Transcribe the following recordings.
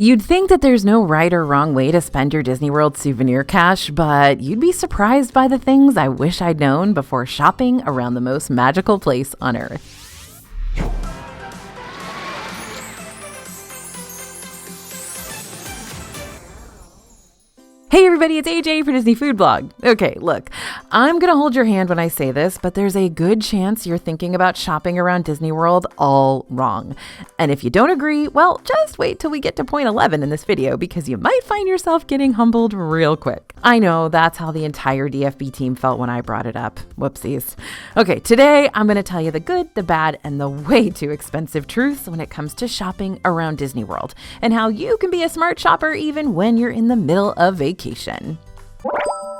You'd think that there's no right or wrong way to spend your Disney World souvenir cash, but you'd be surprised by the things I wish I'd known before shopping around the most magical place on Earth. Hey everybody, it's AJ for Disney Food Blog. Okay, look, I'm gonna hold your hand when I say this, but there's a good chance you're thinking about shopping around Disney World all wrong. And if you don't agree, well, just wait till we get to point 11 in this video because you might find yourself getting humbled real quick. I know, that's how the entire DFB team felt when I brought it up. Whoopsies. Okay, today I'm gonna tell you the good, the bad, and the way too expensive truths when it comes to shopping around Disney World, and how you can be a smart shopper even when you're in the middle of vacation.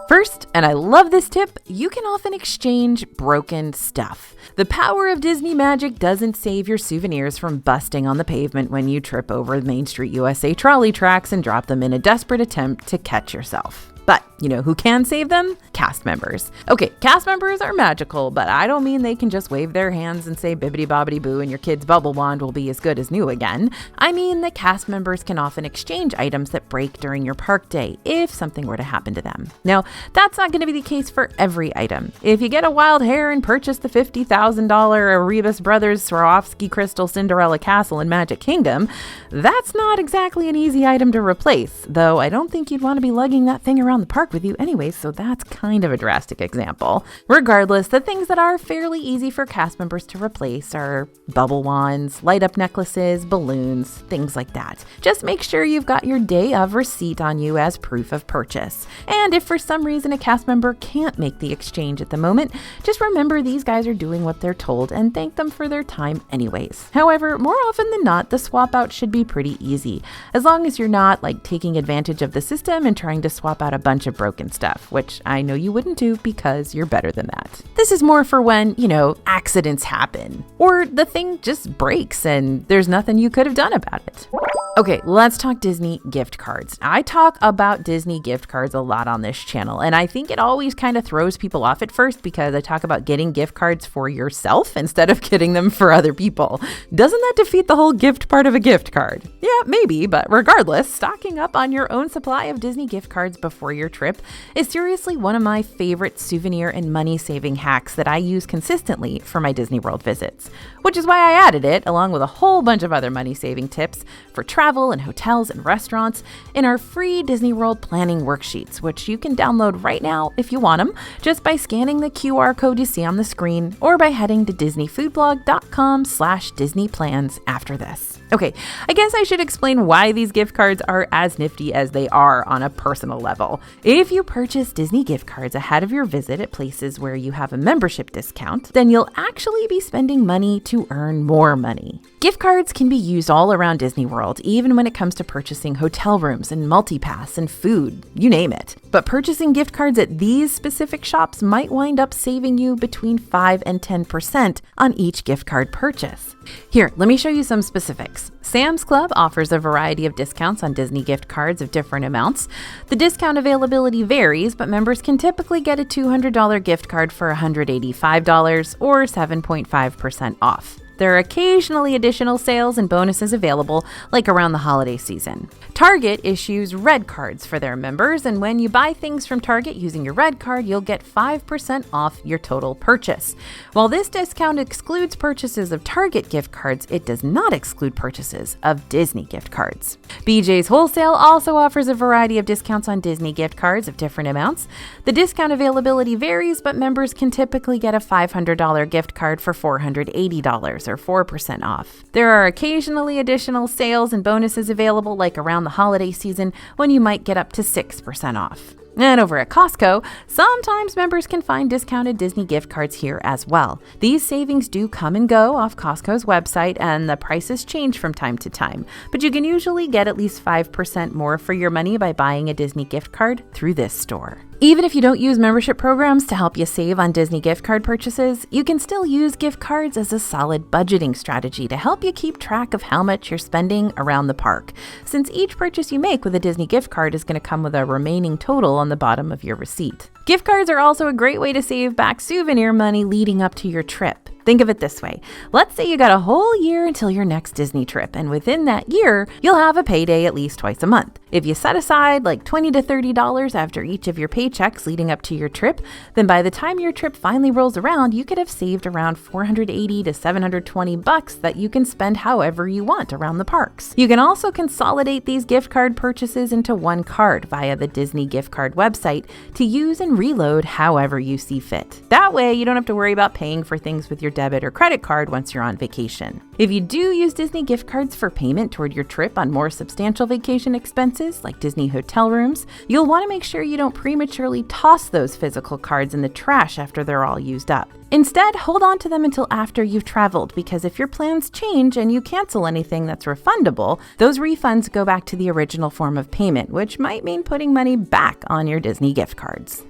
First, and I love this tip, you can often exchange broken stuff. The power of Disney magic doesn't save your souvenirs from busting on the pavement when you trip over Main Street USA trolley tracks and drop them in a desperate attempt to catch yourself. But you know who can save them? Cast members. Okay, cast members are magical, but I don't mean they can just wave their hands and say bibbidi bobbidi boo and your kid's bubble wand will be as good as new again. I mean that cast members can often exchange items that break during your park day if something were to happen to them. Now, that's not going to be the case for every item. If you get a wild hair and purchase the $50,000 Erebus Brothers Swarovski Crystal Cinderella Castle in Magic Kingdom, that's not exactly an easy item to replace, though I don't think you'd want to be lugging that thing around the park with you anyway, so that's kind of a drastic example. Regardless, the things that are fairly easy for cast members to replace are bubble wands, light up necklaces, balloons, things like that. Just make sure you've got your day of receipt on you as proof of purchase. And if for some reason a cast member can't make the exchange at the moment, just remember these guys are doing what they're told and thank them for their time anyways. However, more often than not, the swap out should be pretty easy, as long as you're not taking advantage of the system and trying to swap out a bunch of broken stuff, which I know you wouldn't do because you're better than that. This is more for when, accidents happen or the thing just breaks and there's nothing you could have done about it. Okay, let's talk Disney gift cards. I talk about Disney gift cards a lot on this channel, and I think it always kind of throws people off at first because I talk about getting gift cards for yourself instead of getting them for other people. Doesn't that defeat the whole gift part of a gift card? Yeah, maybe, but regardless, stocking up on your own supply of Disney gift cards before your trip is seriously one of my favorite souvenir and money-saving hacks that I use consistently for my Disney World visits, which is why I added it, along with a whole bunch of other money-saving tips for travel and hotels and restaurants in our free Disney World planning worksheets, which you can download right now if you want them, just by scanning the QR code you see on the screen or by heading to disneyfoodblog.com/disneyplans after this. Okay, I guess I should explain why these gift cards are as nifty as they are on a personal level. If you purchase Disney gift cards ahead of your visit at places where you have a membership discount, then you'll actually be spending money to earn more money. Gift cards can be used all around Disney World, even when it comes to purchasing hotel rooms and multipass and food, you name it. But purchasing gift cards at these specific shops might wind up saving you between 5 and 10% on each gift card purchase. Here, let me show you some specifics. Sam's Club offers a variety of discounts on Disney gift cards of different amounts. The discount availability varies, but members can typically get a $200 gift card for $185 or 7.5% off. There are occasionally additional sales and bonuses available, like around the holiday season. Target issues red cards for their members, and when you buy things from Target using your red card, you'll get 5% off your total purchase. While this discount excludes purchases of Target gift cards, it does not exclude purchases of Disney gift cards. BJ's Wholesale also offers a variety of discounts on Disney gift cards of different amounts. The discount availability varies, but members can typically get a $500 gift card for $480 or 4% off. There are occasionally additional sales and bonuses available, like around the holiday season when you might get up to 6% off. And over at Costco, sometimes members can find discounted Disney gift cards here as well. These savings do come and go off Costco's website, and the prices change from time to time, but you can usually get at least 5% more for your money by buying a Disney gift card through this store. Even if you don't use membership programs to help you save on Disney gift card purchases, you can still use gift cards as a solid budgeting strategy to help you keep track of how much you're spending around the park, since each purchase you make with a Disney gift card is going to come with a remaining total on the bottom of your receipt. Gift cards are also a great way to save back souvenir money leading up to your trip. Think of it this way. Let's say you got a whole year until your next Disney trip, and within that year, you'll have a payday at least twice a month. If you set aside like $20 to $30 after each of your paychecks leading up to your trip, then by the time your trip finally rolls around, you could have saved around $480 to $720 that you can spend however you want around the parks. You can also consolidate these gift card purchases into one card via the Disney gift card website to use and reload however you see fit. That way, you don't have to worry about paying for things with your debit or credit card once you're on vacation. If you do use Disney gift cards for payment toward your trip on more substantial vacation expenses like Disney hotel rooms, you'll want to make sure you don't prematurely toss those physical cards in the trash after they're all used up. Instead, hold on to them until after you've traveled, because if your plans change and you cancel anything that's refundable, those refunds go back to the original form of payment, which might mean putting money back on your Disney gift cards.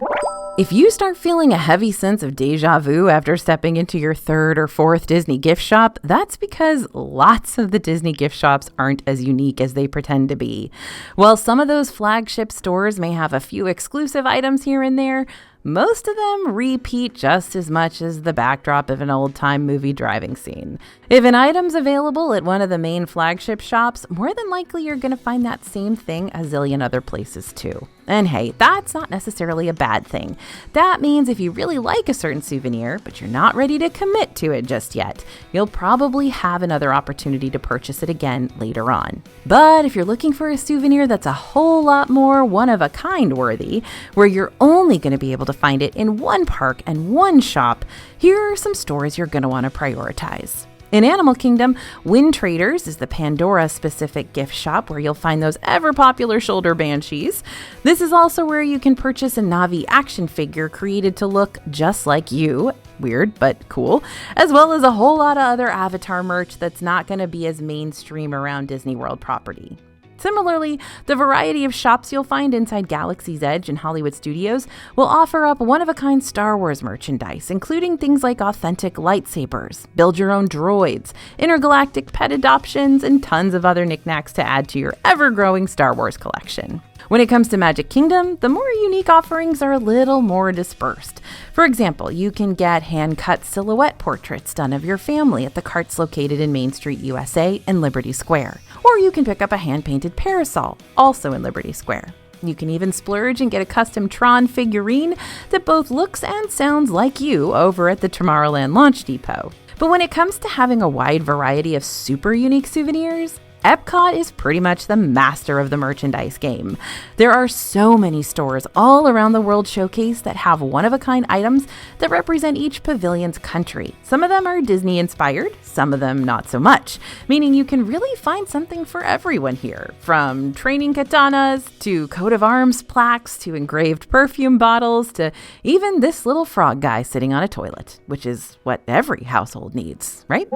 If you start feeling a heavy sense of deja vu after stepping into your third or fourth Disney gift shop, that's because lots of the Disney gift shops aren't as unique as they pretend to be. While some of those flagship stores may have a few exclusive items here and there, most of them repeat just as much as the backdrop of an old-time movie driving scene. If an item's available at one of the main flagship shops, more than likely you're going to find that same thing a zillion other places too. And hey, that's not necessarily a bad thing. That means if you really like a certain souvenir, but you're not ready to commit to it just yet, you'll probably have another opportunity to purchase it again later on. But if you're looking for a souvenir that's a whole lot more one-of-a-kind worthy, where you're only going to be able to find it in one park and one shop, here are some stores you're going to want to prioritize. In Animal Kingdom, Wind Traders is the Pandora-specific gift shop where you'll find those ever-popular shoulder banshees. This is also where you can purchase a Na'vi action figure created to look just like you. Weird, but cool. As well as a whole lot of other Avatar merch that's not going to be as mainstream around Disney World property. Similarly, the variety of shops you'll find inside Galaxy's Edge and Hollywood Studios will offer up one-of-a-kind Star Wars merchandise, including things like authentic lightsabers, build-your-own droids, intergalactic pet adoptions, and tons of other knickknacks to add to your ever-growing Star Wars collection. When it comes to Magic Kingdom, the more unique offerings are a little more dispersed. For example, you can get hand-cut silhouette portraits done of your family at the carts located in Main Street, USA and Liberty Square. Or you can pick up a hand-painted parasol, also in Liberty Square. You can even splurge and get a custom Tron figurine that both looks and sounds like you over at the Tomorrowland Launch Depot. But when it comes to having a wide variety of super unique souvenirs, Epcot is pretty much the master of the merchandise game. There are so many stores all around the World Showcase that have one-of-a-kind items that represent each pavilion's country. Some of them are Disney-inspired, some of them not so much, meaning you can really find something for everyone here, from training katanas to coat of arms plaques to engraved perfume bottles to even this little frog guy sitting on a toilet, which is what every household needs, right?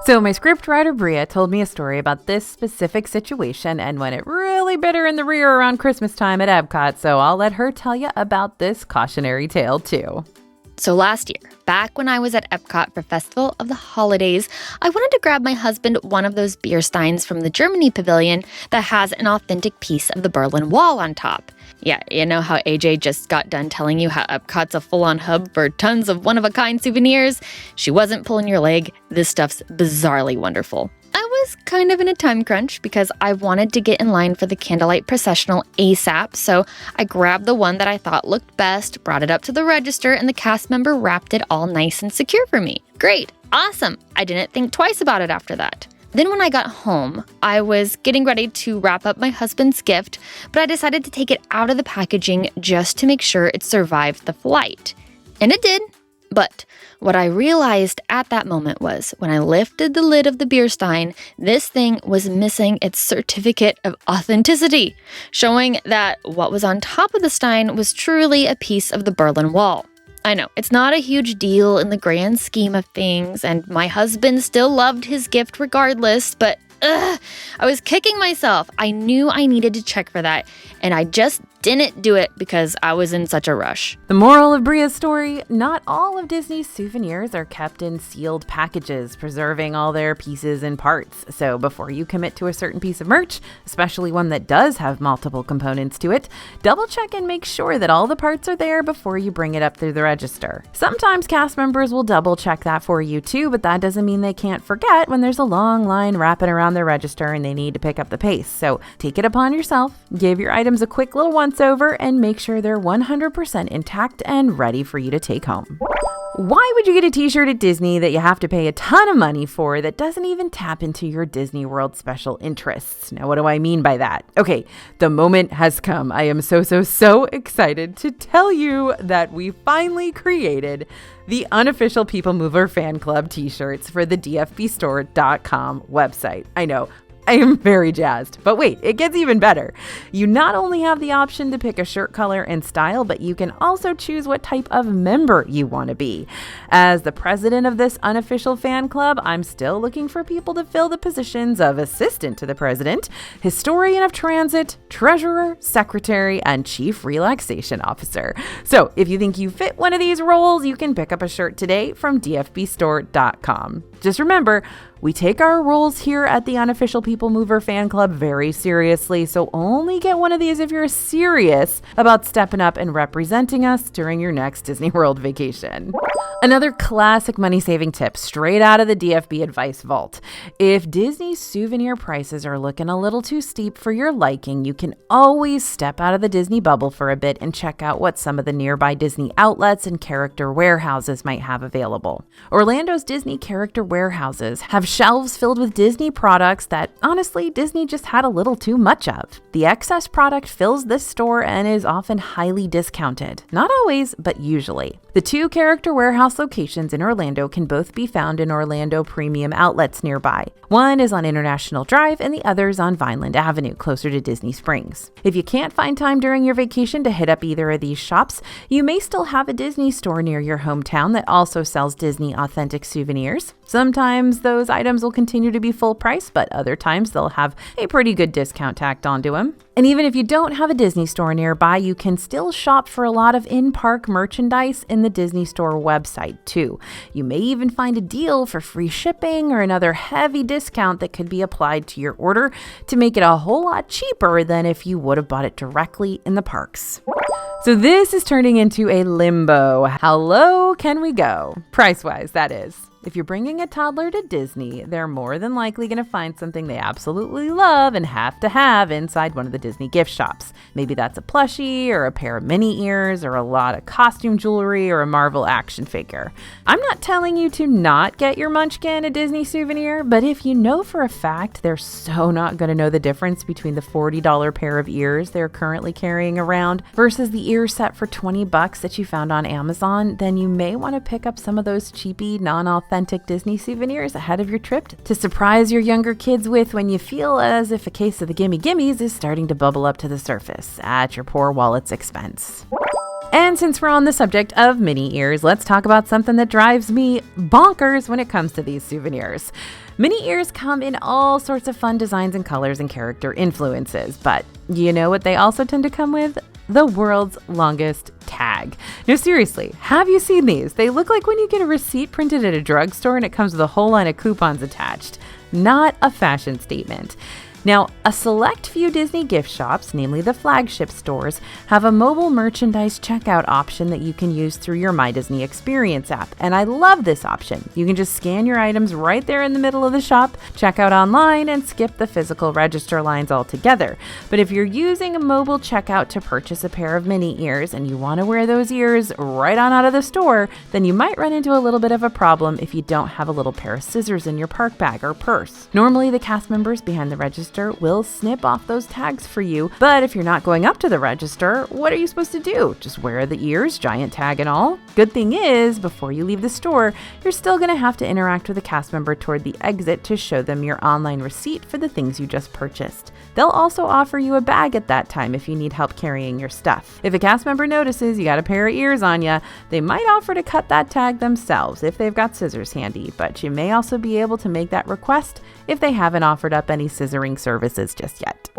So my scriptwriter Bria told me a story about this specific situation and when it really bit her in the rear around Christmas time at Epcot, so I'll let her tell you about this cautionary tale too. So last year, back when I was at Epcot for Festival of the Holidays, I wanted to grab my husband one of those beer steins from the Germany pavilion that has an authentic piece of the Berlin Wall on top. Yeah, you know how AJ just got done telling you how Epcot's a full-on hub for tons of one-of-a-kind souvenirs? She wasn't pulling your leg. This stuff's bizarrely wonderful. I was kind of in a time crunch because I wanted to get in line for the candlelight processional ASAP, so I grabbed the one that I thought looked best, brought it up to the register, and the cast member wrapped it all nice and secure for me. Great, awesome. I didn't think twice about it after that. Then when I got home, I was getting ready to wrap up my husband's gift, but I decided to take it out of the packaging just to make sure it survived the flight. And it did. But what I realized at that moment was when I lifted the lid of the beer stein, this thing was missing its certificate of authenticity, showing that what was on top of the stein was truly a piece of the Berlin Wall. I know, it's not a huge deal in the grand scheme of things, and my husband still loved his gift regardless, but I was kicking myself. I knew I needed to check for that, and I just didn't do it because I was in such a rush. The moral of Bria's story, not all of Disney's souvenirs are kept in sealed packages, preserving all their pieces and parts. So before you commit to a certain piece of merch, especially one that does have multiple components to it, double check and make sure that all the parts are there before you bring it up through the register. Sometimes cast members will double check that for you too, but that doesn't mean they can't forget when there's a long line wrapping around their register and they need to pick up the pace. So take it upon yourself, give your items a quick little once over, and make sure they're 100% intact and ready for you to take home. Why would you get a t-shirt at Disney that you have to pay a ton of money for that doesn't even tap into your Disney World special interests? Now, what do I mean by that? Okay, the moment has come. I am so excited to tell you that we finally created the unofficial People Mover Fan Club t-shirts for the dfbstore.com website. I know. I am very jazzed. But wait, it gets even better. You not only have the option to pick a shirt color and style, but you can also choose what type of member you want to be. As the president of this unofficial fan club, I'm still looking for people to fill the positions of assistant to the president, historian of transit, treasurer, secretary, and chief relaxation officer. So if you think you fit one of these roles, you can pick up a shirt today from dfbstore.com. Just remember, we take our roles here at the unofficial People Mover Fan Club very seriously, so only get one of these if you're serious about stepping up and representing us during your next Disney World vacation. Another classic money-saving tip straight out of the DFB advice vault. If Disney souvenir prices are looking a little too steep for your liking, you can always step out of the Disney bubble for a bit and check out what some of the nearby Disney outlets and character warehouses might have available. Orlando's Disney character warehouses have shelves filled with Disney products that, honestly, Disney just had a little too much of. The excess product fills this store and is often highly discounted. Not always, but usually. The two character warehouse locations in Orlando can both be found in Orlando premium outlets nearby. One is on International Drive and the other is on Vineland Avenue, closer to Disney Springs. If you can't find time during your vacation to hit up either of these shops, you may still have a Disney store near your hometown that also sells Disney authentic souvenirs. Sometimes those items will continue to be full price, but other times they'll have a pretty good discount tacked onto them. And even if you don't have a Disney store nearby, you can still shop for a lot of in-park merchandise in the Disney Store website too. You may even find a deal for free shipping or another heavy discount that could be applied to your order to make it a whole lot cheaper than if you would have bought it directly in the parks. So this is turning into a limbo. How low can we go? Price-wise, that is. If you're bringing a toddler to Disney, they're more than likely going to find something they absolutely love and have to have inside one of the Disney gift shops. Maybe that's a plushie or a pair of mini ears or a lot of costume jewelry or a Marvel action figure. I'm not telling you to not get your munchkin a Disney souvenir, but if you know for a fact they're so not going to know the difference between the $40 pair of ears they're currently carrying around versus the ear set for $20 that you found on Amazon, then you may want to pick up some of those cheapy, non-authentic Disney souvenirs ahead of your trip to surprise your younger kids with when you feel as if a case of the gimme gimmies is starting to bubble up to the surface at your poor wallet's expense. And since we're on the subject of mini ears, let's talk about something that drives me bonkers when it comes to these souvenirs. Mini ears come in all sorts of fun designs and colors and character influences, but you know what they also tend to come with? The world's longest tag. No, seriously, have you seen these? They look like when you get a receipt printed at a drugstore and it comes with a whole line of coupons attached. Not a fashion statement. Now, a select few Disney gift shops, namely the flagship stores, have a mobile merchandise checkout option that you can use through your My Disney Experience app. And I love this option. You can just scan your items right there in the middle of the shop, check out online, and skip the physical register lines altogether. But if you're using a mobile checkout to purchase a pair of mini ears and you want to wear those ears right on out of the store, then you might run into a little bit of a problem if you don't have a little pair of scissors in your park bag or purse. Normally, the cast members behind the register will snip off those tags for you, but if you're not going up to the register, what are you supposed to do? Just wear the ears, giant tag and all? Good thing is, before you leave the store, you're still going to have to interact with a cast member toward the exit to show them your online receipt for the things you just purchased. They'll also offer you a bag at that time if you need help carrying your stuff. If a cast member notices you got a pair of ears on you, they might offer to cut that tag themselves if they've got scissors handy, but you may also be able to make that request if they haven't offered up any scissoring services just yet.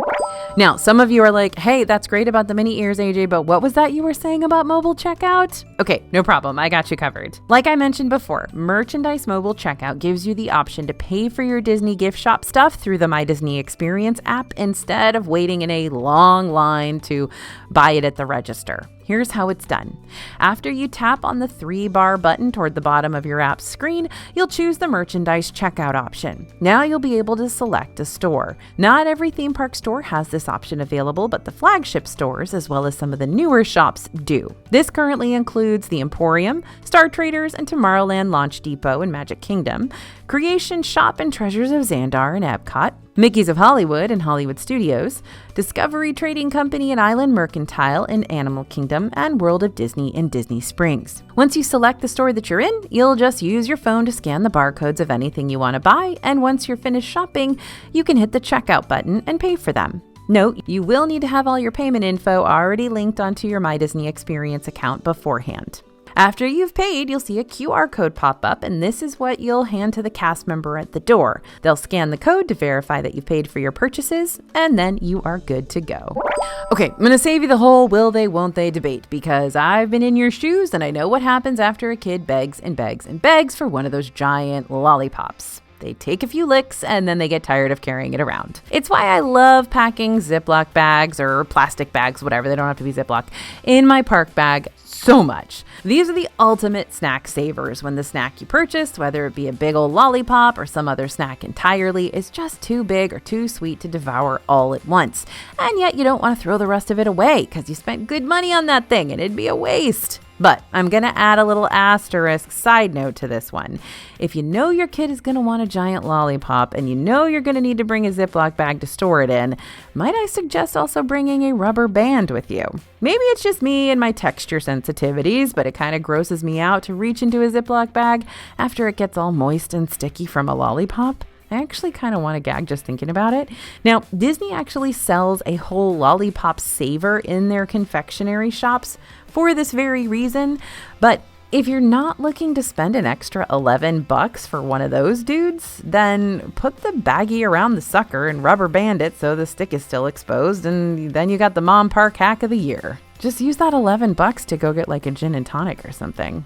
Now, some of you are like, hey, that's great about the mini ears, AJ, but what was that you were saying about mobile checkout? Okay, no problem. I got you covered. Like I mentioned before, merchandise mobile checkout gives you the option to pay for your Disney gift shop stuff through the My Disney Experience app instead of waiting in a long line to buy it at the register. Here's how it's done. After you tap on the 3-bar button toward the bottom of your app's screen, you'll choose the merchandise checkout option. Now you'll be able to select a store. Not every theme park store has this option available, but the flagship stores, as well as some of the newer shops, do. This currently includes the Emporium, Star Traders, and Tomorrowland Launch Depot in Magic Kingdom, Creation Shop and Treasures of Xandar in Epcot, Mickey's of Hollywood and Hollywood Studios, Discovery Trading Company and Island Mercantile in Animal Kingdom, and World of Disney in Disney Springs. Once you select the store that you're in, you'll just use your phone to scan the barcodes of anything you want to buy, and once you're finished shopping, you can hit the checkout button and pay for them. Note, you will need to have all your payment info already linked onto your My Disney Experience account beforehand. After you've paid, you'll see a QR code pop up, and this is what you'll hand to the cast member at the door. They'll scan the code to verify that you've paid for your purchases, and then you are good to go. Okay, I'm going to save you the whole will they, won't they debate, because I've been in your shoes and I know what happens after a kid begs and begs and begs for one of those giant lollipops. They take a few licks and then they get tired of carrying it around. It's why I love packing Ziploc bags or plastic bags, whatever, they don't have to be Ziploc, in my park bag so much. These are the ultimate snack savers when the snack you purchased, whether it be a big old lollipop or some other snack entirely, is just too big or too sweet to devour all at once. And yet you don't want to throw the rest of it away because you spent good money on that thing and it'd be a waste. But I'm going to add a little asterisk side note to this one. If you know your kid is going to want a giant lollipop and you know you're going to need to bring a Ziploc bag to store it in, might I suggest also bringing a rubber band with you? Maybe it's just me and my texture sensitivities, but it kind of grosses me out to reach into a Ziploc bag after it gets all moist and sticky from a lollipop. I actually kind of want to gag just thinking about it. Now, Disney actually sells a whole lollipop saver in their confectionery shops for this very reason, but if you're not looking to spend an extra $11 for one of those dudes, then put the baggie around the sucker and rubber band it so the stick is still exposed, and then you got the mom park hack of the year. Just use that $11 to go get like a gin and tonic or something.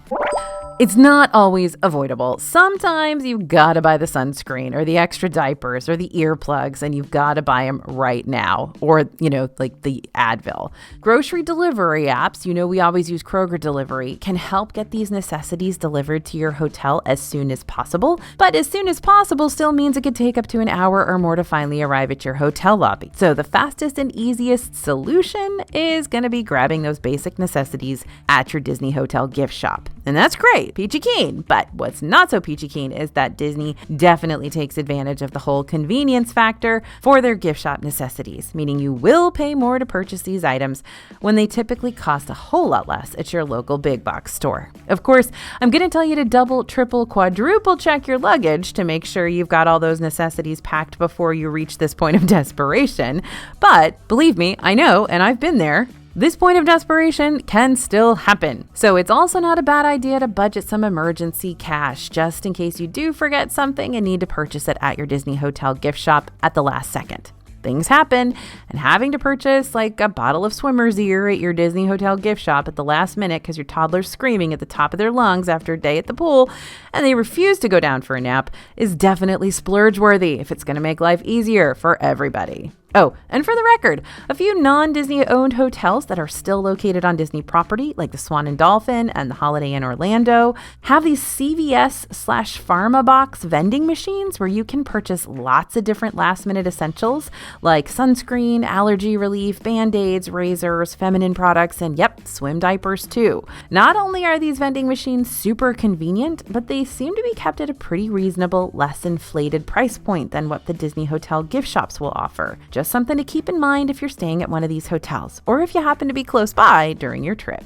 It's not always avoidable. Sometimes you've got to buy the sunscreen or the extra diapers or the earplugs, and you've got to buy them right now. Or, like the Advil. Grocery delivery apps, we always use Kroger Delivery, can help get these necessities delivered to your hotel as soon as possible. But as soon as possible still means it could take up to an hour or more to finally arrive at your hotel lobby. So the fastest and easiest solution is going to be grabbing those basic necessities at your Disney hotel gift shop. And that's great. Peachy keen. But what's not so peachy keen is that Disney definitely takes advantage of the whole convenience factor for their gift shop necessities, meaning you will pay more to purchase these items when they typically cost a whole lot less at your local big box store. Of course, I'm going to tell you to double, triple, quadruple check your luggage to make sure you've got all those necessities packed before you reach this point of desperation. But believe me, I know, and I've been there. This point of desperation can still happen. So it's also not a bad idea to budget some emergency cash just in case you do forget something and need to purchase it at your Disney hotel gift shop at the last second. Things happen, and having to purchase like a bottle of swimmer's ear at your Disney hotel gift shop at the last minute because your toddler's screaming at the top of their lungs after a day at the pool and they refuse to go down for a nap is definitely splurge worthy if it's going to make life easier for everybody. Oh, and for the record, a few non-Disney owned hotels that are still located on Disney property, like the Swan and Dolphin and the Holiday Inn Orlando, have these CVS/Pharma Box vending machines where you can purchase lots of different last-minute essentials like sunscreen, allergy relief, Band-Aids, razors, feminine products, and swim diapers too. Not only are these vending machines super convenient, but they seem to be kept at a pretty reasonable, less inflated price point than what the Disney hotel gift shops will offer. Just something to keep in mind if you're staying at one of these hotels, or if you happen to be close by during your trip.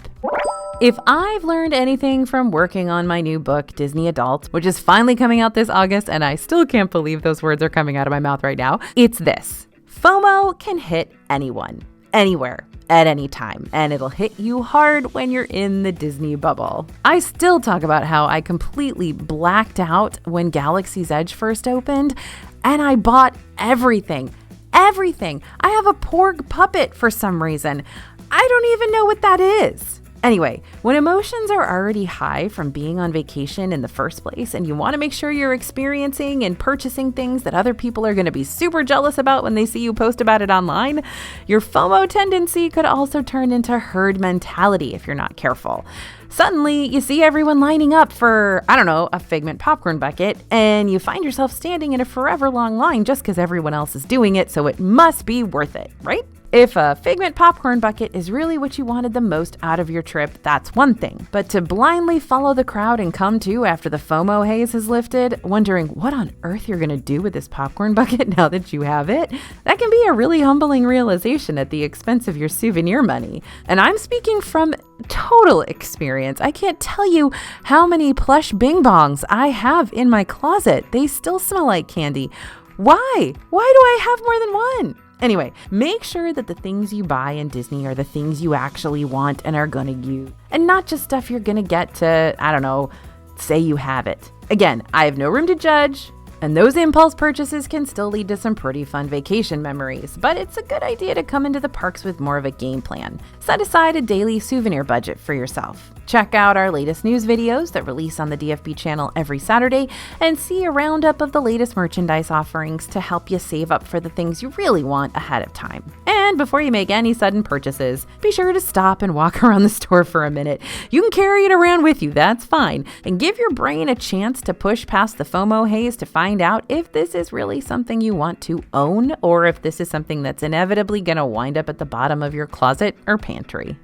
If I've learned anything from working on my new book, Disney Adult, which is finally coming out this August, and I still can't believe those words are coming out of my mouth right now, it's this. FOMO can hit anyone, anywhere, at any time, and it'll hit you hard when you're in the Disney bubble. I still talk about how I completely blacked out when Galaxy's Edge first opened, and I bought everything everything. I have a porg puppet for some reason. I don't even know what that is. Anyway, when emotions are already high from being on vacation in the first place and you want to make sure you're experiencing and purchasing things that other people are going to be super jealous about when they see you post about it online, your FOMO tendency could also turn into herd mentality if you're not careful. Suddenly, you see everyone lining up for, a Figment popcorn bucket, and you find yourself standing in a forever long line just because everyone else is doing it, so it must be worth it, right? If a Figment popcorn bucket is really what you wanted the most out of your trip, that's one thing. But to blindly follow the crowd and come to after the FOMO haze has lifted, wondering what on earth you're going to do with this popcorn bucket now that you have it, that can be a really humbling realization at the expense of your souvenir money. And I'm speaking from total experience. I can't tell you how many plush bing bongs I have in my closet. They still smell like candy. Why? Why do I have more than one? Anyway, make sure that the things you buy in Disney are the things you actually want and are going to use, and not just stuff you're going to get to, say you have it. Again, I have no room to judge, and those impulse purchases can still lead to some pretty fun vacation memories, but it's a good idea to come into the parks with more of a game plan. Set aside a daily souvenir budget for yourself. Check out our latest news videos that release on the DFB channel every Saturday and see a roundup of the latest merchandise offerings to help you save up for the things you really want ahead of time. And before you make any sudden purchases, be sure to stop and walk around the store for a minute. You can carry it around with you, that's fine. And give your brain a chance to push past the FOMO haze to find out if this is really something you want to own or if this is something that's inevitably going to wind up at the bottom of your closet or pantry.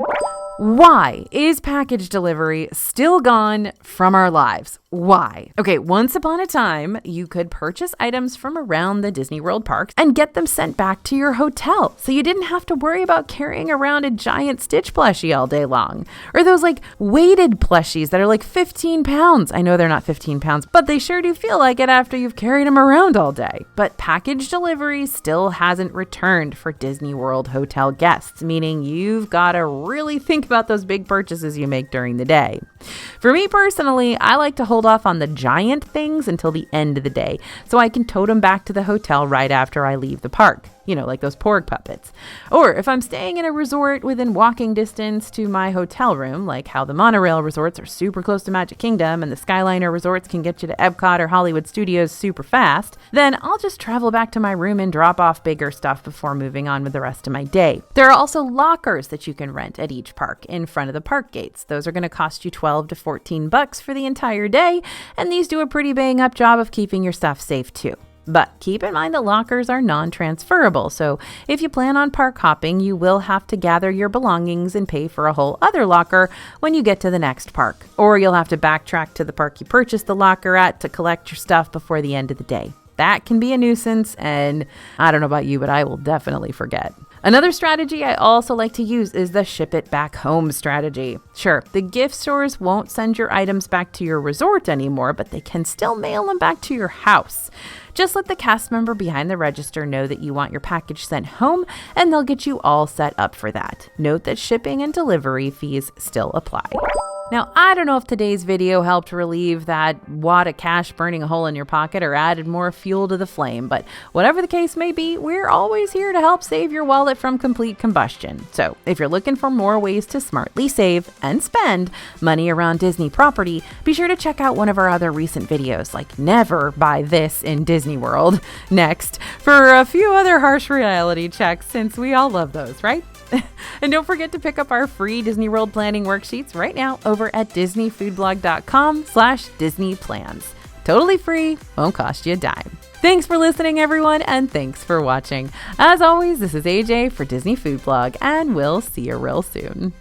Why is package delivery still gone from our lives? Why? Okay, once upon a time, you could purchase items from around the Disney World parks and get them sent back to your hotel, so you didn't have to worry about carrying around a giant Stitch plushie all day long. Or those weighted plushies that are 15 pounds. I know they're not 15 pounds, but they sure do feel like it after you've carried them around all day. But package delivery still hasn't returned for Disney World hotel guests, meaning you've got to really think about those big purchases you make during the day. For me personally, I like to hold off on the giant things until the end of the day so I can tote them back to the hotel right after I leave the park. Like those porg puppets. Or if I'm staying in a resort within walking distance to my hotel room, like how the monorail resorts are super close to Magic Kingdom and the Skyliner resorts can get you to Epcot or Hollywood Studios super fast, then I'll just travel back to my room and drop off bigger stuff before moving on with the rest of my day. There are also lockers that you can rent at each park in front of the park gates. Those are going to cost you $12 to $14 for the entire day, and these do a pretty bang up job of keeping your stuff safe too. But keep in mind that lockers are non-transferable, so if you plan on park hopping, you will have to gather your belongings and pay for a whole other locker when you get to the next park. Or you'll have to backtrack to the park you purchased the locker at to collect your stuff before the end of the day. That can be a nuisance, and I don't know about you, but I will definitely forget. Another strategy I also like to use is the ship it back home strategy. Sure, the gift stores won't send your items back to your resort anymore, but they can still mail them back to your house. Just let the cast member behind the register know that you want your package sent home, and they'll get you all set up for that. Note that shipping and delivery fees still apply. Now, I don't know if today's video helped relieve that wad of cash burning a hole in your pocket or added more fuel to the flame, but whatever the case may be, we're always here to help save your wallet from complete combustion. So if you're looking for more ways to smartly save and spend money around Disney property, be sure to check out one of our other recent videos, like Never Buy This in Disney World, next, for a few other harsh reality checks, since we all love those, right? And don't forget to pick up our free Disney World planning worksheets right now over at disneyfoodblog.com/DisneyPlans. Totally free, won't cost you a dime. Thanks for listening, everyone, and thanks for watching. As always, this is AJ for Disney Food Blog, and we'll see you real soon.